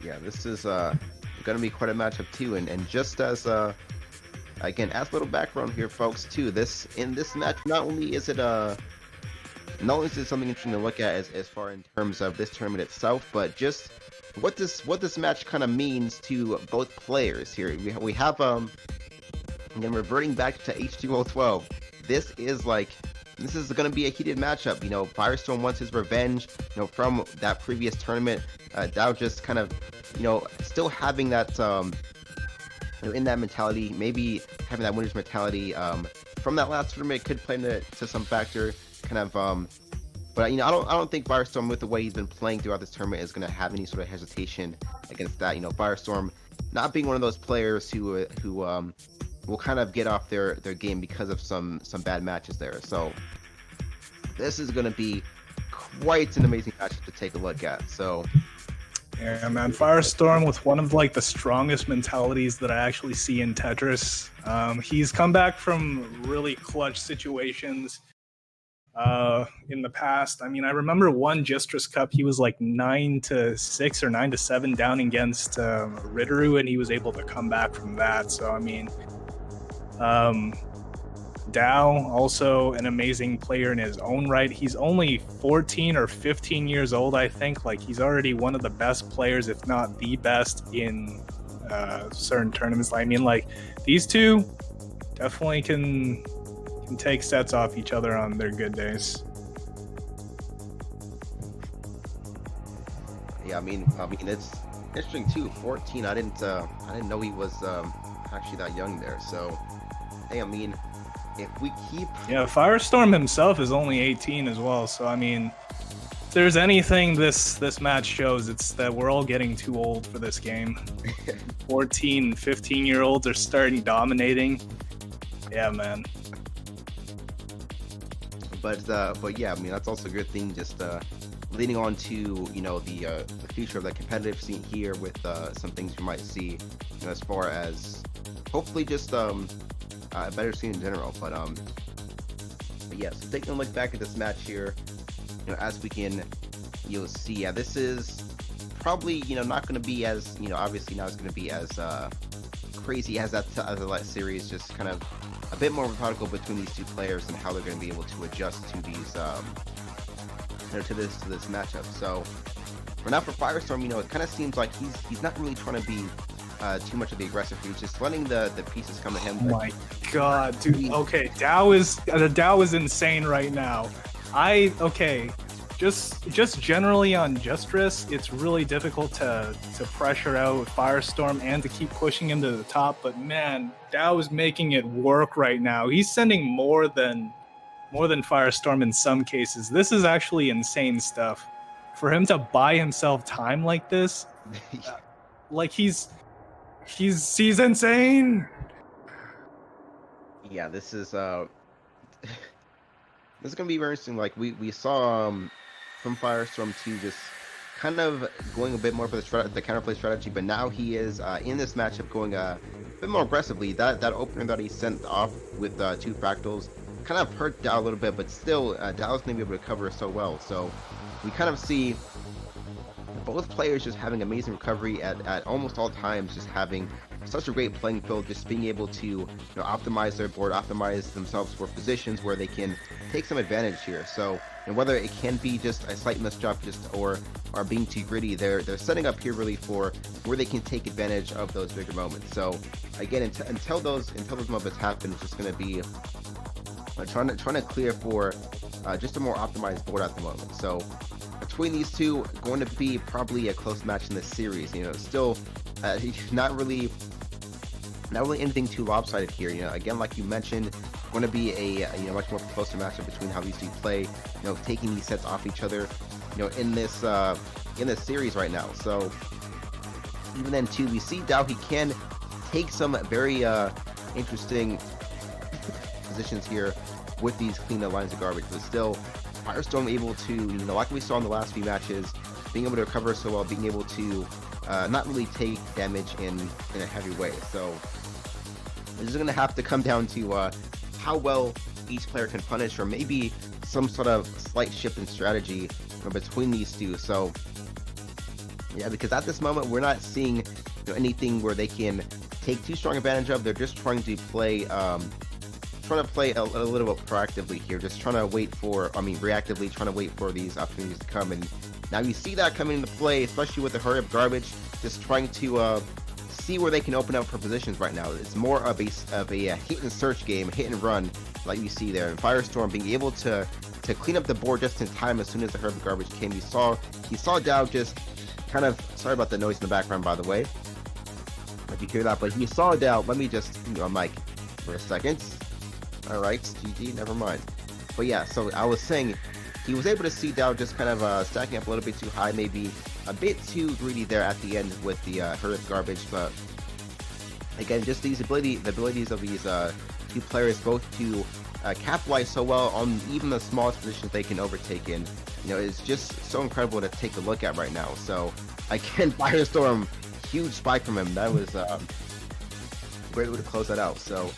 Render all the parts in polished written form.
Yeah, this is going to be quite a matchup too. And just as again, as a little background here, folks, too. In this match, not only is it something interesting to look at as far in terms of this tournament itself, but just what this match kind of means to both players here. We have again, reverting back to H2O12. This is going to be a heated matchup. FireStorm wants his revenge, from that previous tournament. Diao just kind of, still having that, in that mentality, maybe having that winner's mentality from that last tournament could play into some factor, kind of. But I don't think FireStorm, with the way he's been playing throughout this tournament, is going to have any sort of hesitation against that. FireStorm not being one of those players who will kind of get off their game because of some bad matches there. So this is going to be quite an amazing matchup to take a look at. So yeah, man, FireStorm with one of the strongest mentalities that I actually see in Tetris. He's come back from really clutch situations in the past. I mean, I remember one Jstris Cup, he was 9-6 or 9-7 down against Ritteru, and he was able to come back from that. So I mean, Diao, also an amazing player in his own right. He's only 14 or 15 years old, I think. He's already one of the best players, if not the best, in certain tournaments. I mean, these two definitely can take sets off each other on their good days. yeah, I mean, it's interesting too. 14. I didn't know he was actually that young there. So hey, I mean, if we keep... Yeah, FireStorm himself is only 18 as well. So, I mean, if there's anything this match shows, it's that we're all getting too old for this game. 14, 15-year-olds are starting dominating. Yeah, man. But yeah, I mean, that's also a good thing, just leading on to, the future of the competitive scene here with some things you might see, as far as hopefully just... a better scene in general, but yeah. So taking a look back at this match here, as you'll see, yeah, this is probably not going to be as obviously not going to be as crazy as that last series. Just kind of a bit more methodical between these two players and how they're going to be able to adjust to these to this matchup. So for now, for FireStorm, it kind of seems like he's not really trying to be too much of the aggressive. He's just letting the pieces come to him. Oh my god, dude. Okay, Diao is insane right now. Just generally on Jstris, it's really difficult to pressure out FireStorm and to keep pushing him to the top. But man, Diao is making it work right now. He's sending more than FireStorm in some cases. This is actually insane stuff. For him to buy himself time like this, he's insane. Yeah, this is this is gonna be very interesting. We saw from FireStorm 2 just kind of going a bit more for the counterplay strategy, but now he is in this matchup going a bit more aggressively. That opener that he sent off with 2 fractals kind of hurt Diao a little bit, but still Diao's gonna be able to cover so well. So we kind of see both players just having amazing recovery at almost all times, just having such a great playing field, just being able to optimize their board, optimize themselves for positions where they can take some advantage here. So, and whether it can be just a slight misdrop, or being too gritty, they're setting up here really for where they can take advantage of those bigger moments. So again, until those moments happen, it's just going to be trying to clear for just a more optimized board at the moment. So between these two, going to be probably a close match in this series. Still not really anything too lopsided here. Again, like you mentioned, going to be a much more closer matchup between how these two play. Taking these sets off each other. In this series right now. So even then too, we see Diao, he can take some very interesting positions here with these clean lines of garbage, but still FireStorm able to, like we saw in the last few matches, being able to recover so well, being able to not really take damage in a heavy way. So this is going to have to come down to how well each player can punish, or maybe some sort of slight shift in strategy between these two. So Yeah, because at this moment we're not seeing anything where they can take too strong advantage of. They're just trying to play a little bit proactively here, just trying to wait for, reactively trying to wait for these opportunities to come. And now you see that coming into play, especially with the hurry up garbage, just trying to see where they can open up for positions right now. It's more of a hit and search game, hit and run, like you see there. And FireStorm being able to clean up the board just in time as soon as the hurry up garbage came. You saw Diao just kind of, sorry about the noise in the background, by the way, if you hear that, but he saw Diao. Let me just mic for a second. All right, GG, never mind. But yeah, so I was saying he was able to see Diao just kind of stacking up a little bit too high, maybe a bit too greedy there at the end with the hurry up garbage. But again, just the abilities of these two players both to capitalize so well on even the smallest positions they can overtake in, is just so incredible to take a look at right now. So again, FireStorm, huge spike from him. That was a great way to close that out. So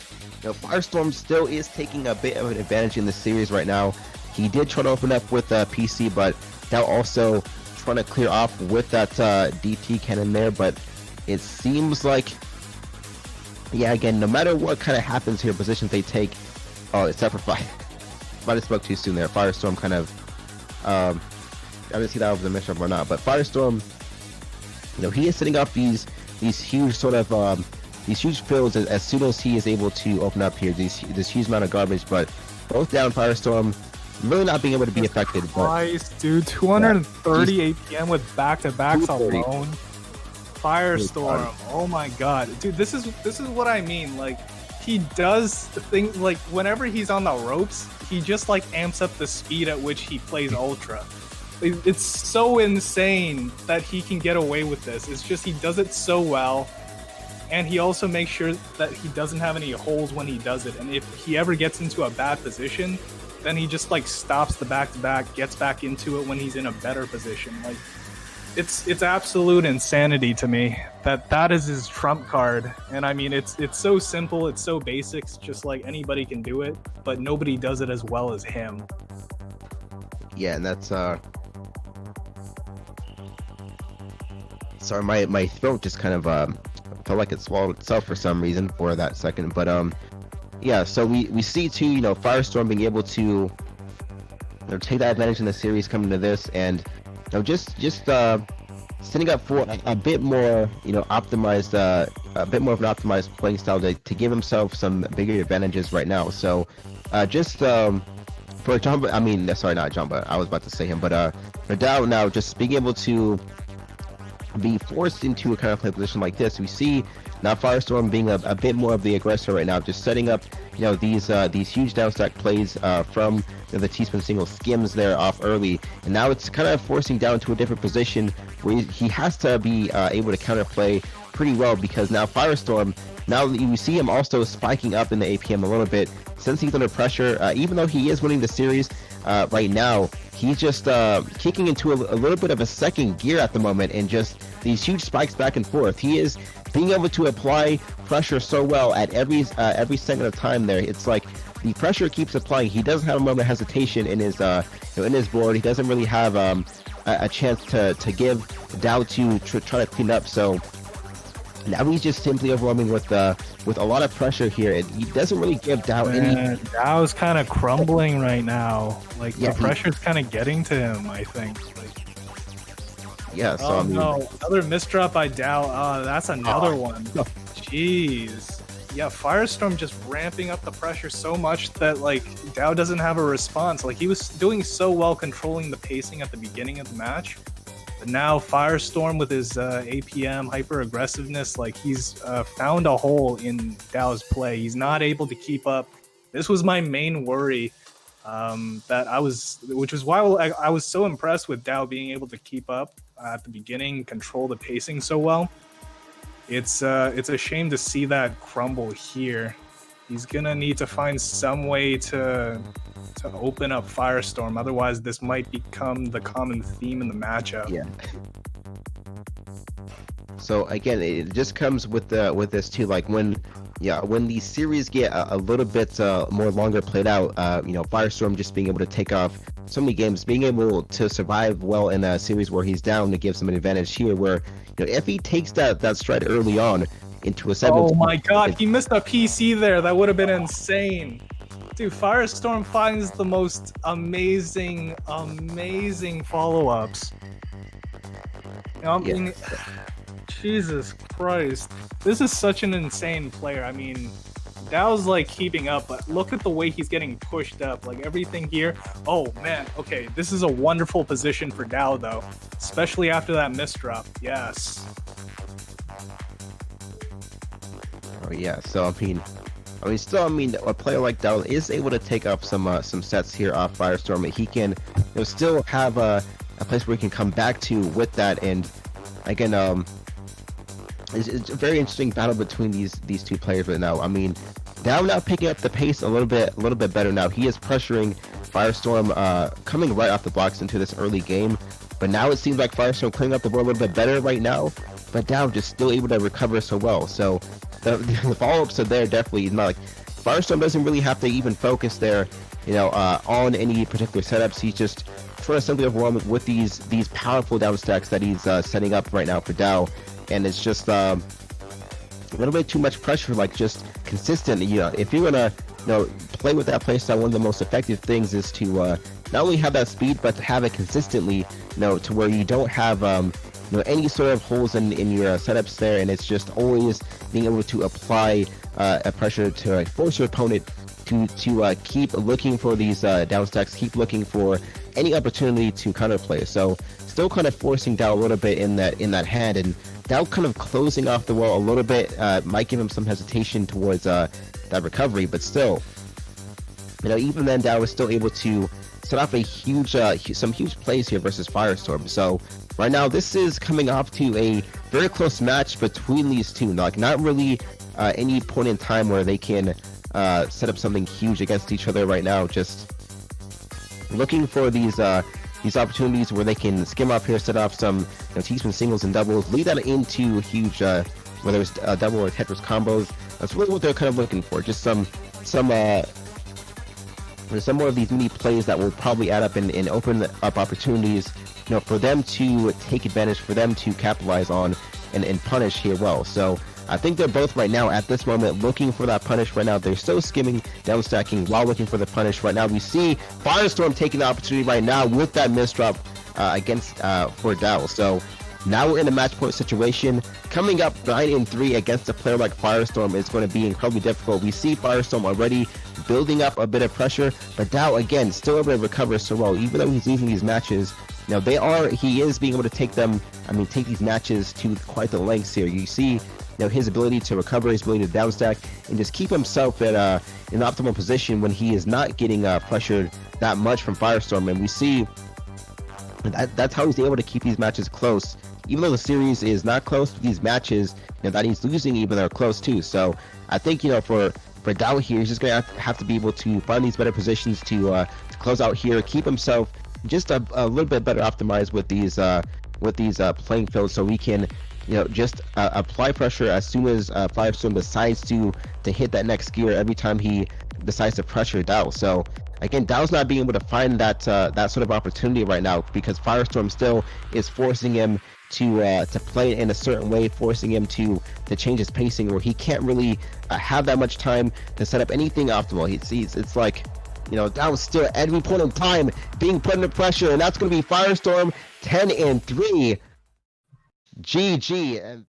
FireStorm still is taking a bit of an advantage in the series right now. He did try to open up with PC, but now also trying to clear off with that DT cannon there. But it seems like, yeah, again, no matter what kind of happens here, positions they take, except for Fire. Might have spoke too soon there. FireStorm kind of, I didn't see that over the mission or not, but FireStorm, he is setting up these huge sort of these huge fills as soon as he is able to open up here, this huge amount of garbage. But both down, FireStorm really not being able to be affected. Nice, dude. 230 APM with back-to-backs alone. FireStorm, oh my god, dude, this is what I mean. Like, he does things like whenever he's on the ropes, he just like amps up the speed at which he plays Ultra. It's so insane that he can get away with this. It's just he does it so well. And he also makes sure that he doesn't have any holes when he does it. And if he ever gets into a bad position, then he just like stops the back-to-back, gets back into it when he's in a better position. Like, it's absolute insanity to me that is his trump card. And I mean, it's so simple, it's so basic, it's just like anybody can do it, but nobody does it as well as him. Yeah, and that's sorry, my throat just kind of felt like it swallowed itself for some reason for that second. But yeah, so we see too, FireStorm being able to take that advantage in the series coming to this, and just setting up for a bit more optimized, a bit more of an optimized playing style to give himself some bigger advantages right now. So for Jumba, I mean, sorry, not Jumba, I was about to say him, but for Diao now just being able to be forced into a kind of play position like this, we see now FireStorm being a bit more of the aggressor right now, just setting up these huge downstack plays from the T-spin single skims there off early, and now it's kind of forcing Diao into a different position where he has to be able to counterplay pretty well, because now FireStorm, now you see him also spiking up in the APM a little bit since he's under pressure, even though he is winning the series right now. He's just kicking into a little bit of a second gear at the moment, and just these huge spikes back and forth. He is being able to apply pressure so well at every second of time there. It's like the pressure keeps applying. He doesn't have a moment of hesitation in his in his board. He doesn't really have a chance to give Diao to try to clean up. So now he's just simply overwhelming with a lot of pressure here, and he doesn't really give Diao any. Diao's kind of crumbling right now. Like, yeah, the pressure's kind of getting to him, I think. Like, yeah. So no, another misdrop by Diao. Oh, that's another one. Jeez. Yeah, FireStorm just ramping up the pressure so much that like Diao doesn't have a response. Like, he was doing so well controlling the pacing at the beginning of the match. But now FireStorm with his APM hyper aggressiveness, like he's found a hole in Diao's play. He's not able to keep up. This was my main worry, which was why I was so impressed with Diao being able to keep up at the beginning, control the pacing so well. It's a shame to see that crumble here. He's gonna need to find some way to open up FireStorm. Otherwise, this might become the common theme in the matchup. Yeah. So again, it just comes with this too. Like when these series get a little bit more longer played out, FireStorm just being able to take off many games, being able to survive well in a series where he's down to gives him an advantage here. Where if he takes that stride early on into a 7th. Oh my god, he missed a PC there. That would have been insane. Dude, FireStorm finds the most amazing follow-ups. I mean, Jesus Christ. This is such an insane player. I mean, Diao's like keeping up, but look at the way he's getting pushed up. Like everything here. Oh man, okay. This is a wonderful position for Diao though. Especially after that misdrop. Yes. Oh yeah, so I mean, a player like Diao is able to take up some sets here off FireStorm. He can still have a place where he can come back to with that, and again, it's a very interesting battle between these two players right now. I mean, Diao now picking up the pace a little bit better now. He is pressuring FireStorm, coming right off the blocks into this early game, but now it seems like FireStorm cleaning up the board a little bit better right now, but Diao just still able to recover so well. So the follow-ups are there definitely. Not like FireStorm doesn't really have to even focus there, on any particular setups. He's just trying to simply overwhelm with these powerful down stacks that he's setting up right now for Diao, and it's just a little bit too much pressure. Like just consistent. If you're gonna play with that playstyle, one of the most effective things is to not only have that speed, but to have it consistently. To where you don't have any sort of holes in your setups there, and it's just always being able to apply a pressure to force your opponent to keep looking for these down stacks, keep looking for any opportunity to counterplay. So still kind of forcing Diao a little bit in that hand, and Diao kind of closing off the wall a little bit might give him some hesitation towards that recovery, but still, even then Diao is still able to set off some huge plays here versus FireStorm. So right now this is coming off to a very close match between these two. Like not really any point in time where they can set up something huge against each other right now. Just looking for these opportunities where they can skim up here, set off some T-spin singles and doubles, lead that into huge whether it's double or Tetris combos. That's really what they're kind of looking for. Just some more of these mini plays that will probably add up and open up opportunities, for them to take advantage, for them to capitalize on and punish here well. So I think they're both right now at this moment looking for that punish right now. They're still skimming, down stacking while looking for the punish right now. We see FireStorm taking the opportunity right now with that misdrop against for Diao. So now we're in a match point situation. Coming up 9-3 against a player like FireStorm is going to be incredibly difficult. We see FireStorm already building up a bit of pressure, but Diao again still able to recover so well. Even though he's losing these matches, he is being able to take these matches to quite the lengths here. You see his ability to recover, his ability to downstack, and just keep himself at an optimal position when he is not getting pressured that much from FireStorm. And we see that's how he's able to keep these matches close. Even though the series is not close, these matches that he's losing even are close too. So I think for Diao here, he's just gonna have to be able to find these better positions to close out here, keep himself just a little bit better optimized with these playing fields, so we can just apply pressure as soon as FireStorm decides to hit that next gear every time he decides to pressure Diao. So again, Diao's not being able to find that sort of opportunity right now because FireStorm still is forcing him to play in a certain way, forcing him to change his pacing where he can't really have that much time to set up anything optimal. It's like Diao's still at every point in time being put under pressure, and that's going to be FireStorm 10-3. GG. And